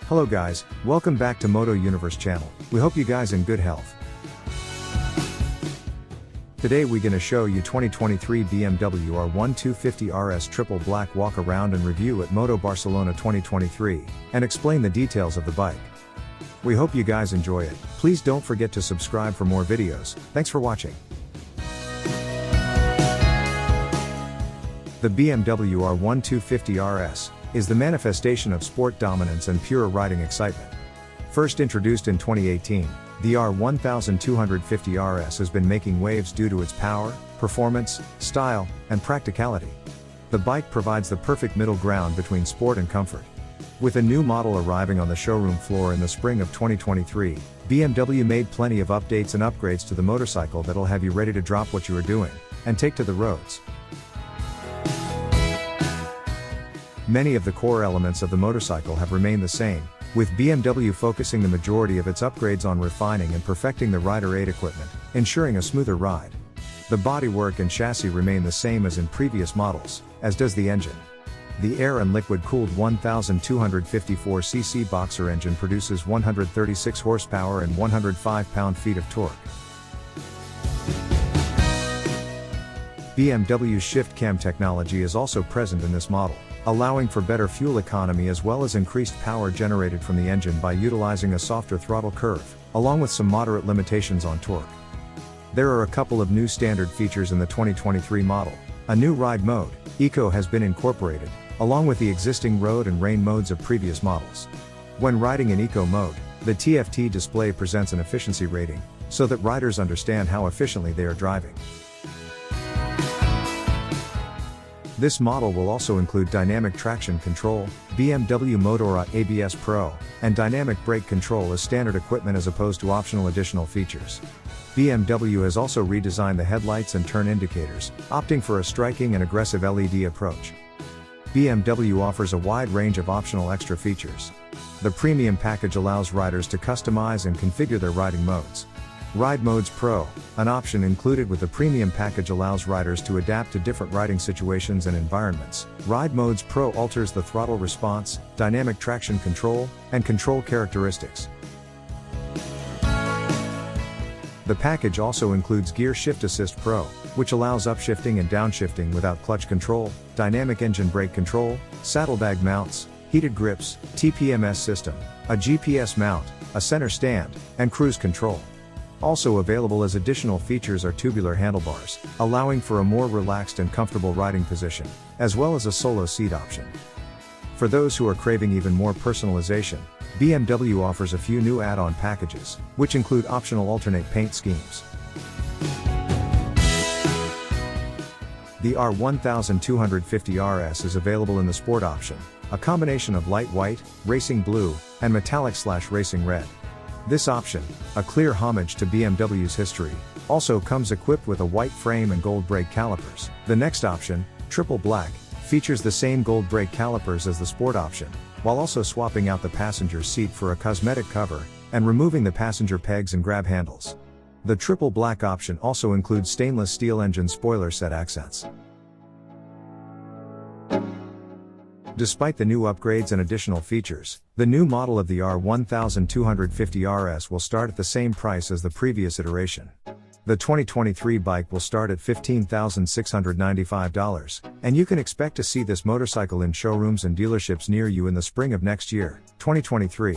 Hello guys, welcome back to Moto Universe channel. We hope you guys in good health. Today we gonna show you 2023 BMW R 1250 RS triple black walk around and review at Moto Barcelona 2023, and explain the details of the bike. We hope you guys enjoy it. Please don't forget to subscribe for more videos. Thanks for watching. The BMW R 1250 RS is the manifestation of sport dominance and pure riding excitement. First introduced in 2018, the R 1250 RS has been making waves due to its power, performance, style, and practicality. The bike provides the perfect middle ground between sport and comfort. With a new model arriving on the showroom floor in the spring of 2023, BMW made plenty of updates and upgrades to the motorcycle that'll have you ready to drop what you are doing and take to the roads. Many of the core elements of the motorcycle have remained the same, with BMW focusing the majority of its upgrades on refining and perfecting the rider aid equipment, ensuring a smoother ride. The bodywork and chassis remain the same as in previous models, as does the engine. The air and liquid-cooled 1254cc boxer engine produces 136 horsepower and 105 pound-feet of torque. BMW's shift cam technology is also present in this model, allowing for better fuel economy as well as increased power generated from the engine by utilizing a softer throttle curve, along with some moderate limitations on torque. There are a couple of new standard features in the 2023 model. A new ride mode, Eco, has been incorporated, along with the existing road and rain modes of previous models. When riding in Eco mode, the TFT display presents an efficiency rating, so that riders understand how efficiently they are driving. This model will also include dynamic traction control, BMW Motora ABS Pro, and dynamic brake control as standard equipment as opposed to optional additional features. BMW has also redesigned the headlights and turn indicators, opting for a striking and aggressive LED approach. BMW offers a wide range of optional extra features. The premium package allows riders to customize and configure their riding modes. Ride Modes Pro, an option included with the premium package, allows riders to adapt to different riding situations and environments. Ride Modes Pro alters the throttle response, dynamic traction control, and control characteristics. The package also includes Gear Shift Assist Pro, which allows upshifting and downshifting without clutch control, dynamic engine brake control, saddlebag mounts, heated grips, TPMS system, a GPS mount, a center stand, and cruise control. Also available as additional features are tubular handlebars, allowing for a more relaxed and comfortable riding position, as well as a solo seat option. For those who are craving even more personalization, BMW offers a few new add-on packages, which include optional alternate paint schemes. The R 1250 RS is available in the Sport option, a combination of light white, racing blue, and metallic/racing red. This option, a clear homage to BMW's history, also comes equipped with a white frame and gold brake calipers. The next option, Triple Black, features the same gold brake calipers as the Sport option, while also swapping out the passenger seat for a cosmetic cover, and removing the passenger pegs and grab handles. The Triple Black option also includes stainless steel engine spoiler set accents. Despite the new upgrades and additional features, the new model of the R 1250 RS will start at the same price as the previous iteration. The 2023 bike will start at $15,695, and you can expect to see this motorcycle in showrooms and dealerships near you in the spring of next year, 2023.